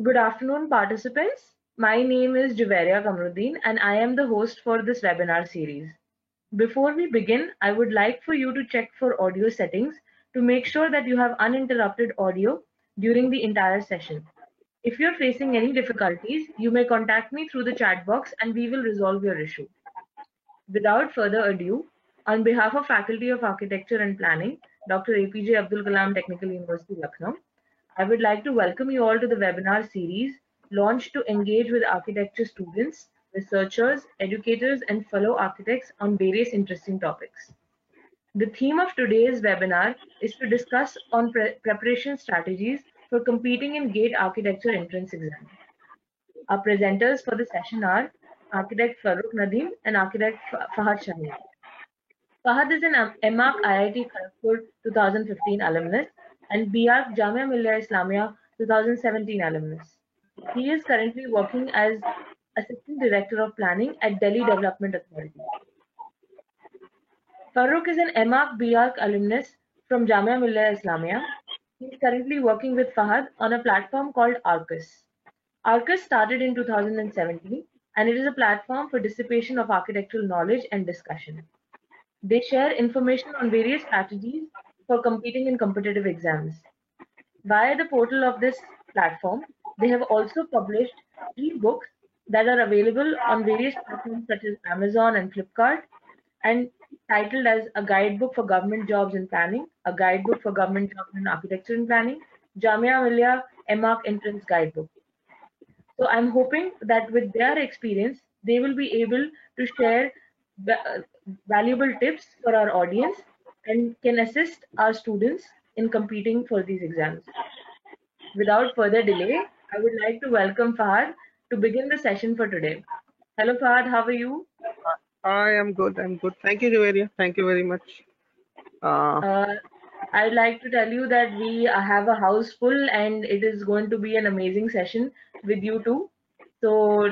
Good afternoon, participants. My name is Juveria Kamruddin, and I am the host for this webinar series. Before we begin, I would like for you to check for audio settings to make sure that you have uninterrupted audio during the entire session. If you're facing any difficulties, you may contact me through the chat box and we will resolve your issue. Without further ado, on behalf of Faculty of Architecture and Planning, Dr. APJ Abdul Kalam Technical University, Lucknow, I would like to welcome you all to the webinar series launched to engage with architecture students, researchers, educators, and fellow architects on various interesting topics. The theme of today's webinar is to discuss on preparation strategies for competing in GATE architecture entrance exam. Our presenters for the session are Architect Farooq Nadeem and Architect Fahad Shaheen. Fahad is an MArch IIT Kharagpur 2015 alumnus and BArch Jamia Millia Islamia 2017 alumnus. He is currently working as Assistant Director of Planning at Delhi Development Authority. Farooq is an MArch BArch alumnus from Jamia Millia Islamia. He is currently working with Fahad on a platform called Arcus. Arcus started in 2017 and it is a platform for dissipation of architectural knowledge and discussion. They share information on various strategies for competing in competitive exams. Via the portal of this platform, they have also published e-books that are available on various platforms such as Amazon and Flipkart and titled as a guidebook for government jobs in planning, a guidebook for government jobs in architecture and planning, Jamia Millia MArch entrance guidebook. So I'm hoping that with their experience, they will be able to share valuable tips for our audience and can assist our students in competing for these exams. Without further delay, I would like to welcome Fahad to begin the session for today. Hello Fahad, how are you? I am good. I'm good. Thank you, Juveria. Thank you very much. I'd like to tell you that we have a house full and it is going to be an amazing session with you too. So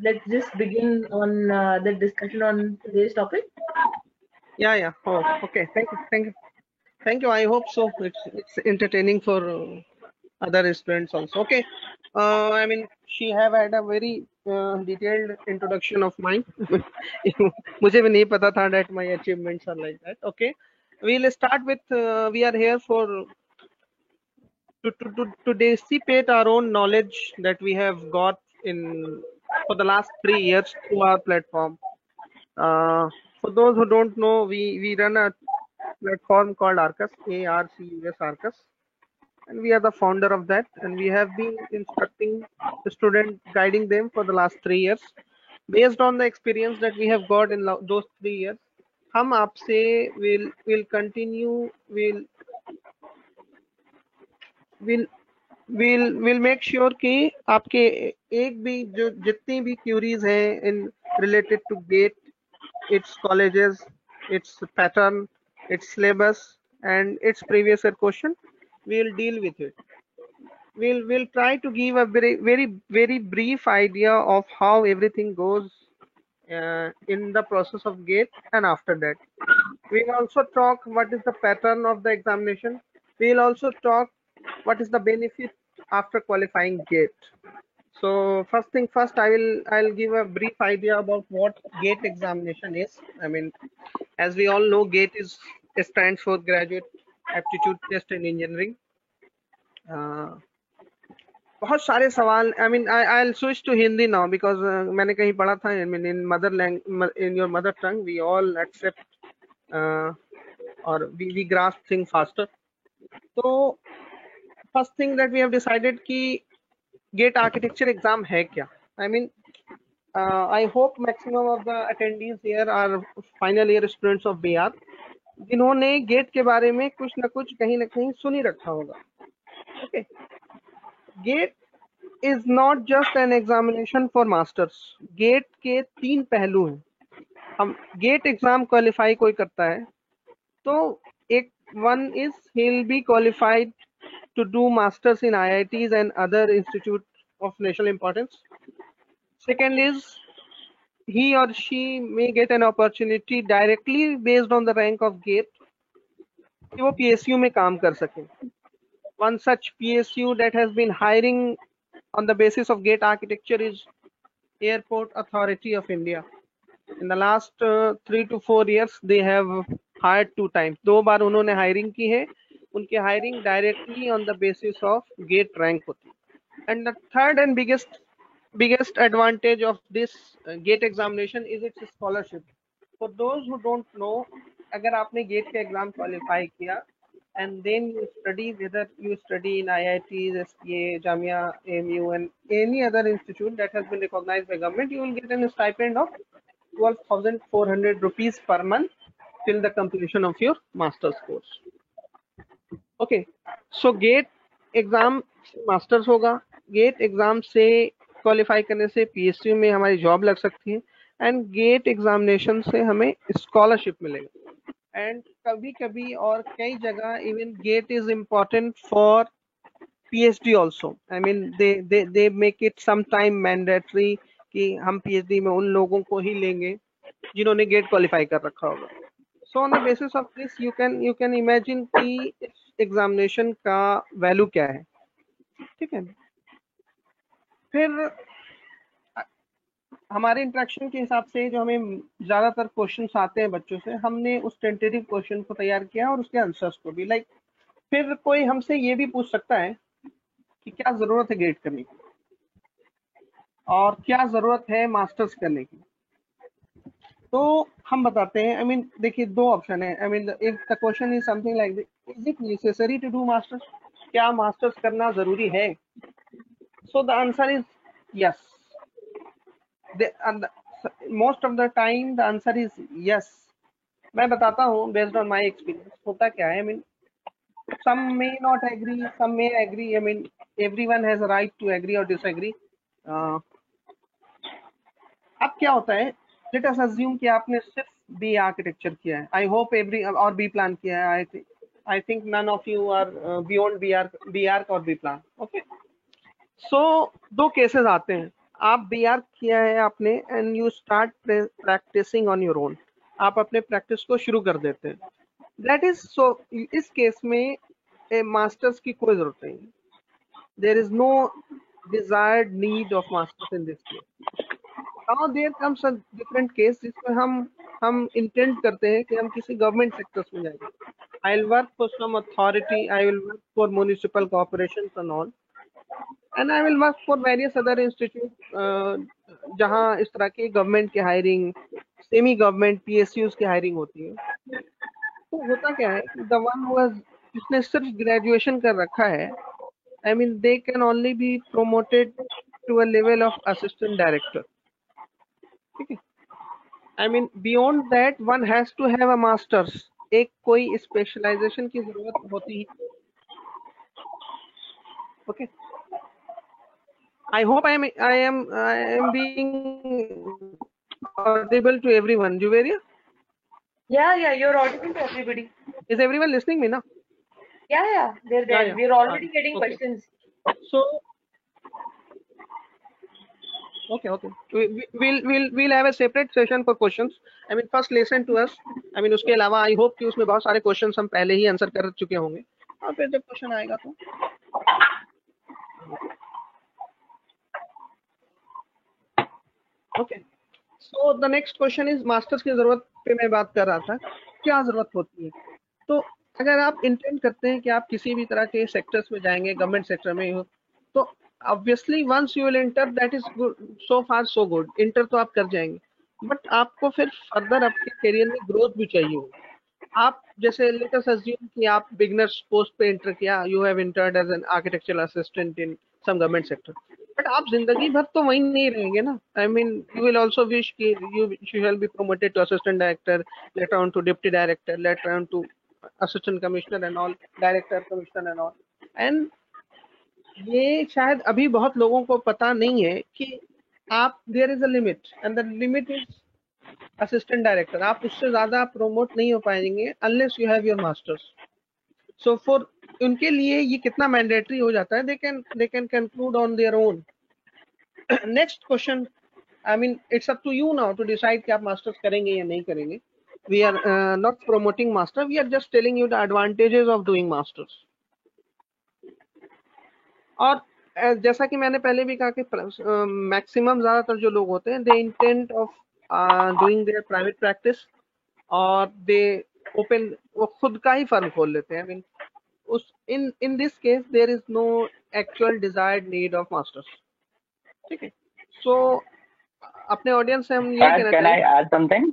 let's just begin on the discussion on today's topic. Yeah. Oh, okay. Thank you. I hope so. It's entertaining for other students also. Okay. I mean, she have had a very detailed introduction of mine. मुझे भी नहीं पता था that my achievements are like that. Okay. We'll start with. We are here for to dissipate our own knowledge that we have got in for the last 3 years through our platform. For those who don't know, we run a platform called Arcus, ARCUS Arcus, and we are the founder of that. And we have been instructing the student, guiding them for the last 3 years, based on the experience that we have got in those 3 years. हम आपसे will continue we'll make sure कि आपके एक भी जो जितनी भी queries हैं in related to GATE, its colleges, its pattern, its syllabus, and its previous year question, we'll deal with it. We'll try to give a very brief idea of how everything goes in the process of GATE, and after that, we'll also talk what is the pattern of the examination. We'll also talk what is the benefit after qualifying GATE. So first thing first, I'll give a brief idea about what GATE examination is. I mean, as we all know, GATE stands for Graduate Aptitude Test in Engineering. बहुत सारे सवाल. I mean, I'll switch to Hindi now because मैंने कहीं पढ़ा था. I mean, in your mother tongue, we all accept or we grasp things faster. So first thing that we have decided कि GATE architecture exam है क्या? I mean, I hope maximum of the attendees here are final year students of BR, जिन्होंने GATE के बारे में कुछ ना कुछ कहीं ना कहीं सुन ही रखा होगा. Okay, GATE is not just an examination for masters. GATE के 3 पहलू हैं. हम GATE exam qualify कोई करता है तो एक one is he'll be qualified to do masters in IITs and other institutes of national importance. Second is he or she may get an opportunity directly based on the rank of GATE कि वो PSU में काम कर सके. One such PSU that has been hiring on the basis of GATE architecture is Airport Authority of India. In the last 3 to 4 years they have hired 2 times. 2 बार उन्होंने hiring की है. उनकी hiring directly on the basis of GATE rank होती है. And the third and biggest advantage of this GATE examination is its scholarship. For those who don't know, अगर आपने GATE का exam qualify किया and then you study, whether you study in IITs, SPA, Jamia, AMU and any other institute that has been recognized by government, you will get a stipend of 12,400 rupees per month till the completion of your master's course. Okay, so GATE exam masters होगा. Gate exam से qualify करने से PSU में हमारी job लग सकती है and gate examination से हमें स्कॉलरशिप मिलेगा. एंड कभी कभी और कई जगह even GATE is important for PhD also. I mean they make it some time mandatory कि हम पीएचडी में उन लोगों को ही लेंगे जिन्होंने गेट क्वालिफाई कर रखा होगा. So on the basis of this you can imagine कि एग्जामिनेशन का वैल्यू क्या है. ठीक है. फिर हमारे इंटरेक्शन के हिसाब से जो हमें ज्यादातर क्वेश्चंस आते हैं बच्चों से, हमने उस टेंटेटिव क्वेश्चन को तैयार किया और उसके आंसर्स को भी. लाइक फिर कोई हमसे ये भी पूछ सकता है कि क्या जरूरत है गेट करने की और क्या जरूरत है मास्टर्स करने की. तो हम बताते हैं. आई मीन देखिए 2 ऑप्शन है. I mean if the question is something like this, is it necessary to do masters, क्या मास्टर्स करना जरूरी है. So the answer is yes. Most of the time the answer is yes. मैं बताता हूँ based on my experience होता क्या है. I mean some may not agree, some may agree. I mean everyone has a right to agree or disagree. अब क्या होता है, लेट अस अज्यूम कि आपने सिर्फ बी आर्किटेक्चर किया है. आई होप एवरी और बी प्लान किया है. I think none of you are beyond B arch और B plan. Okay. So 2 cases आते हैं. आप बी आर्क किया है आपने and you start practicing on your own. आप अपने प्रैक्टिस को शुरू कर देते हैं. That is so. इस केस में मास्टर्स की कोई जरूरत नहीं. There is no desired need of masters in this case. Now there comes a different case जिसमें हम इंटेंट करते हैं कि हम किसी गवर्नमेंट सेक्टर्स में जाएंगे. I will work for some authority, I will work for municipal corporations and all, and I will work for various other institute जहां इस तरह की गवर्नमेंट की हायरिंग, सेमी गवर्नमेंट पीएसयूज की हायरिंग होती है. तो होता क्या है, द वन हु हैज, जिसने सिर्फ ग्रेजुएशन कर रखा है, I mean they can only be promoted to a level of assistant director. ठीक है. I mean beyond that one has to have a masters. एक कोई स्पेशलाइजेशन की जरूरत होती है. Okay. I hope I am being audible to everyone. Juveria? Yeah, you're audible to everybody. Is everyone listening me now? Yeah, they're there. Yeah. We're already getting Okay. questions. So, okay. We'll have a separate session for questions. I mean, first listen to us. I mean, उसके अलावा I hope कि उसमें बहुत सारे questions हम पहले ही answer कर चुके होंगे और फिर जब क्वेश्चन आएगा तो okay. So the next question is masters की जरूरत पे मैं बात कर रहा था. क्या जरूरत होती है. तो अगर आप इंटेंट करते हैं कि आप किसी भी तरह के सेक्टर्स में जाएंगे, गवर्नमेंट सेक्टर में हो, तो obviously once you will enter that is good, so far so good. Inter तो आप कर जाएंगे, बट आपको फिर फर्दर आपके करियर में ग्रोथ भी चाहिए हो. आप जैसे लेट अस अज्यूम कि आप बिगनर्स पोस्ट पे एंटर किया, you have entered as an architectural assistant in some government sector, but आप जिंदगी भर तो वहीं नहीं रहेंगे ना. I mean you will also wish कि you shall be promoted to assistant director, later on to deputy director, later on to assistant commissioner and all, director commissioner and all. And ये शायद अभी बहुत लोगों को पता नहीं है कि आप, there is a limit and the limit is assistant director. आप उससे ज्यादा प्रोमोट नहीं हो पाएंगे unless you have your masters. So for उनके लिए ये कितना मैंडेटरी हो जाता है, they can conclude on their own. Next question, I mean it's up to you now to decide कि आप मास्टर्स करेंगे या नहीं करेंगे. We are not promoting master, we are just telling you the advantages of doing masters. और जैसा कि मैंने पहले भी कहा कि मैक्सिमम ज्यादातर जो लोग होते हैं, they intent of doing their private practice, और दे ओपन, वो खुद का ही फर्म खोल लेते हैं। I mean, उस in this case there is no actual desired need of masters. ठीक है, सो अपने ऑडियंस से हम यही Fahad, कहना can I चाहेंगे। add something?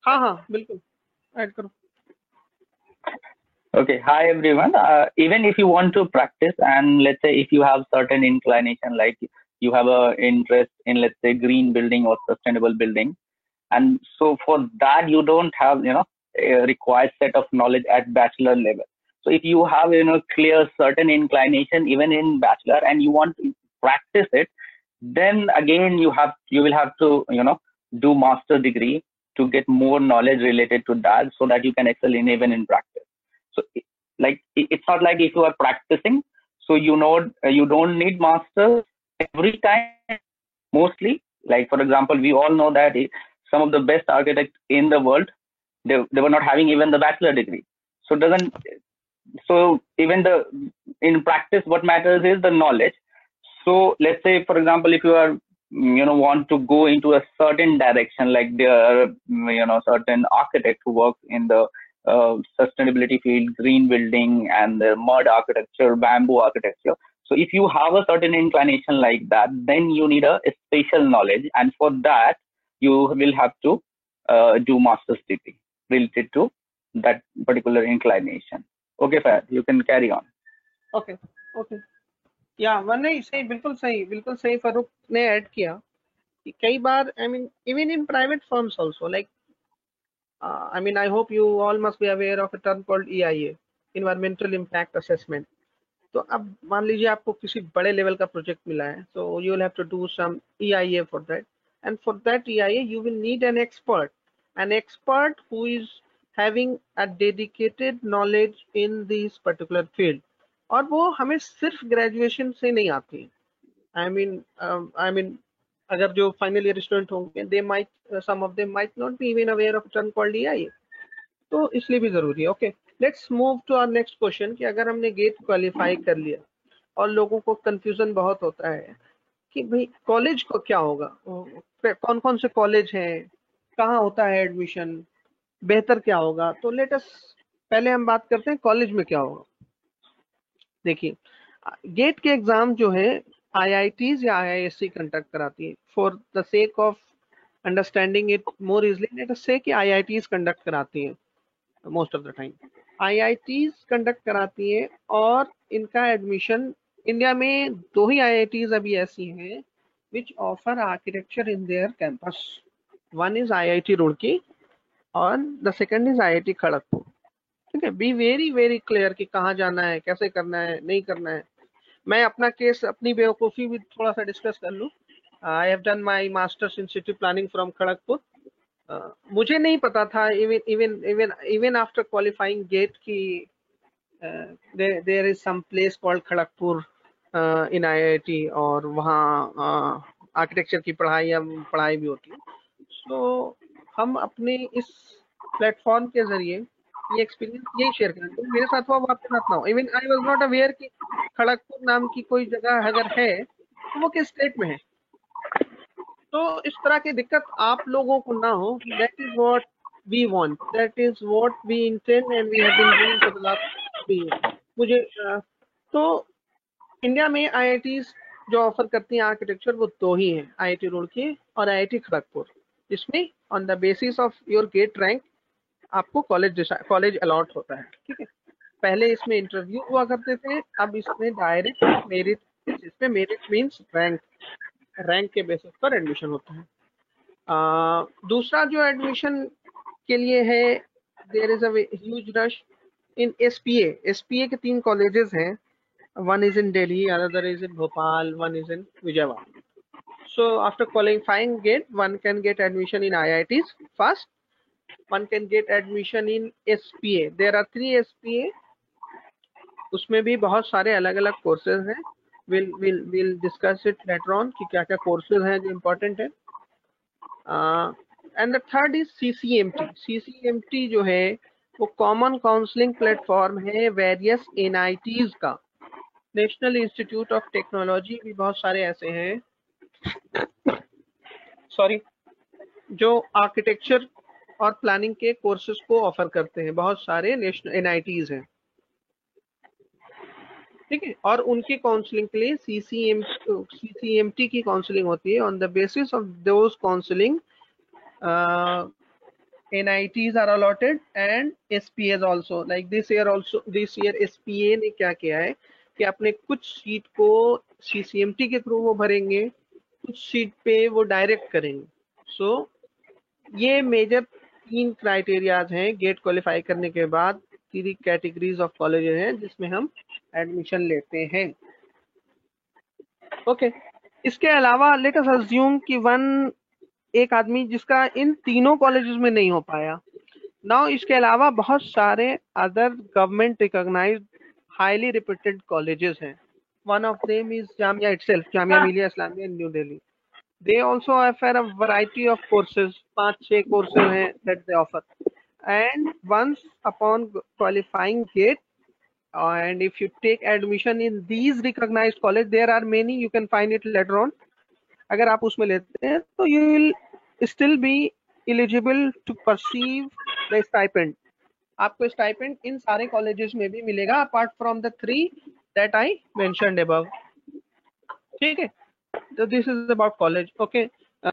हाँ हाँ बिल्कुल, ऐड करो। Okay, hi everyone. Even if you want to practice, and let's say if you have certain inclination, like you have a interest in, let's say, green building or sustainable building, and so for that you don't have, a required set of knowledge at bachelor level. So if you have, clear certain inclination even in bachelor and you want to practice it, then again you will have to, do master degree to get more knowledge related to that, so that you can excel in even in practice. So like it's not like if you are practicing, so you don't need masters every time. Mostly, like for example, we all know that some of the best architects in the world, they were not having even the bachelor degree. So doesn't so even the in practice what matters is the knowledge. So let's say for example, if you are want to go into a certain direction, like there are certain architect who works in the sustainability field, green building and the mud architecture, bamboo architecture. So if you have a certain inclination like that, then you need a special knowledge, and for that you will have to do master's degree related to that particular inclination. Okay, Fahad, you can carry on. Okay okay, या one नहीं, सही, बिल्कुल सही, बिल्कुल सही। फारूक ने add किया कि कई बार, I mean even in private firms also, like I mean I hope you all must be aware of a term called EIA, environmental impact assessment. तो अब मान लीजिए आपको किसी बड़े लेवल का प्रोजेक्ट मिला है, so you will have to do some EIA for that, and for that EIA you will need an expert who is having a dedicated knowledge in this particular field, और वो हमें सिर्फ graduation से नहीं आती। I mean अगर जो final year student होंगे, they might some of them might not be even aware of a term called EIA, तो इसलिए भी जरूरी है। Okay, let's move to our next question कि अगर हमने गेट क्वालिफाई कर लिया और लोगों को कंफ्यूजन बहुत होता है कि भाई कॉलेज को क्या होगा, कौन कौन से कॉलेज हैं, कहाँ होता है एडमिशन, बेहतर क्या होगा। तो लेट अस पहले हम बात करते हैं कॉलेज में क्या होगा। देखिए, गेट के एग्जाम जो है IITs या IISc कंडक्ट कराती है। For the sake of understanding it more easily, let us से कि IITs कंडक्ट कराती है most of the time. IITs conduct कराती है और इनका एडमिशन, इंडिया में 2 ही IITs अभी ऐसी हैं which offer architecture in their campus. One is IIT Roorkee और the second is IIT Kharagpur. ठीक है, बी वेरी वेरी क्लियर कि कहाँ जाना है, कैसे करना है, नहीं करना है। मैं अपना केस, अपनी बेवकूफ़ी भी थोड़ा सा डिस्कस कर लूँ। I have done my masters in city planning from Kharagpur. मुझे नहीं पता था इवन आफ्टर क्वालिफाइंग गेट की there is some place called Kharagpur in IIT, और वहाँ आर्किटेक्चर की पढ़ाई भी होती है। सो हम अपने इस प्लेटफॉर्म के जरिए ये एक्सपीरियंस यही शेयर करें। तो मेरे साथ हुआ, वो आपके साथ ना हो। Even I was not aware कि खड़गपुर नाम की कोई जगह अगर है तो वो किस स्टेट में है। तो इस तरह की दिक्कत आप लोगों को ना हो, that is what we want, that is what we intend and we have been doing for the last 3 year. मुझे तो इंडिया में IITs जो ऑफर करती हैं आर्किटेक्चर, वो 2 ही हैं, IIT रुड़की और IIT खड़गपुर। इसमें on the basis of your GATE rank आपको कॉलेज अलॉट होता है। ठीक है, पहले इसमें इंटरव्यू हुआ करते थे, अब इसमें डायरेक्ट मेरिट, इसमें मेरिट मींस रैंक के बेसिस पर एडमिशन होता है। दूसरा जो एडमिशन के लिए है, there is a huge rush in SPA के 3 कॉलेजेस हैं। One is in Delhi, another is in Bhopal, one is in Vijayawada. So after qualifying gate, one can get admission in IITs first. One can get admission in SPA. There are 3 SPA. उसमें भी बहुत सारे अलग अलग courses हैं। We'll discuss it later on कि क्या क्या कोर्सेज हैं जो इम्पोर्टेंट है। And the third is CCMT जो है वो कॉमन काउंसलिंग प्लेटफॉर्म है वेरियस NITs का। नेशनल इंस्टीट्यूट ऑफ टेक्नोलॉजी भी बहुत सारे ऐसे हैं, सॉरी, जो आर्किटेक्चर और प्लानिंग के कोर्सेज को ऑफर करते हैं। बहुत सारे नेशनल NITs हैं, ठीक है। और उनकी काउंसलिंग के लिए CCMT की काउंसलिंग होती है। On the basis of those counselling NITs are allotted and SPAs also. Like this year SPA ने क्या किया है कि अपने कुछ सीट को CCMT के थ्रू वो भरेंगे, कुछ सीट पे वो डायरेक्ट करेंगे। सो ये मेजर 3 क्राइटेरियाज हैं गेट क्वालिफाई करने के बाद। 3 कैटेगरीज ऑफ कॉलेजेस हैं जिसमें हम एडमिशन लेते हैं। ओके, इसके अलावा लेट अस अज्यूम कि एक आदमी जिसका इन तीनों कॉलेजेस में नहीं हो पाया। नाउ इसके अलावा बहुत सारे other government recognised highly reputed colleges हैं। One of them is Jamia itself, Jamia Millia Islamia in New Delhi. They also offer a variety of courses, 5-6 courses हैं that they offer. And once upon qualifying GATE, and if you take admission in these recognized college, there are many, you can find it later on. अगर आप उसमें लेते हैं तो you will still be eligible to perceive the stipend. आपको stipend इन सारे colleges में भी मिलेगा apart from the 3 that I mentioned above, ठीक है। So this is about college. Okay,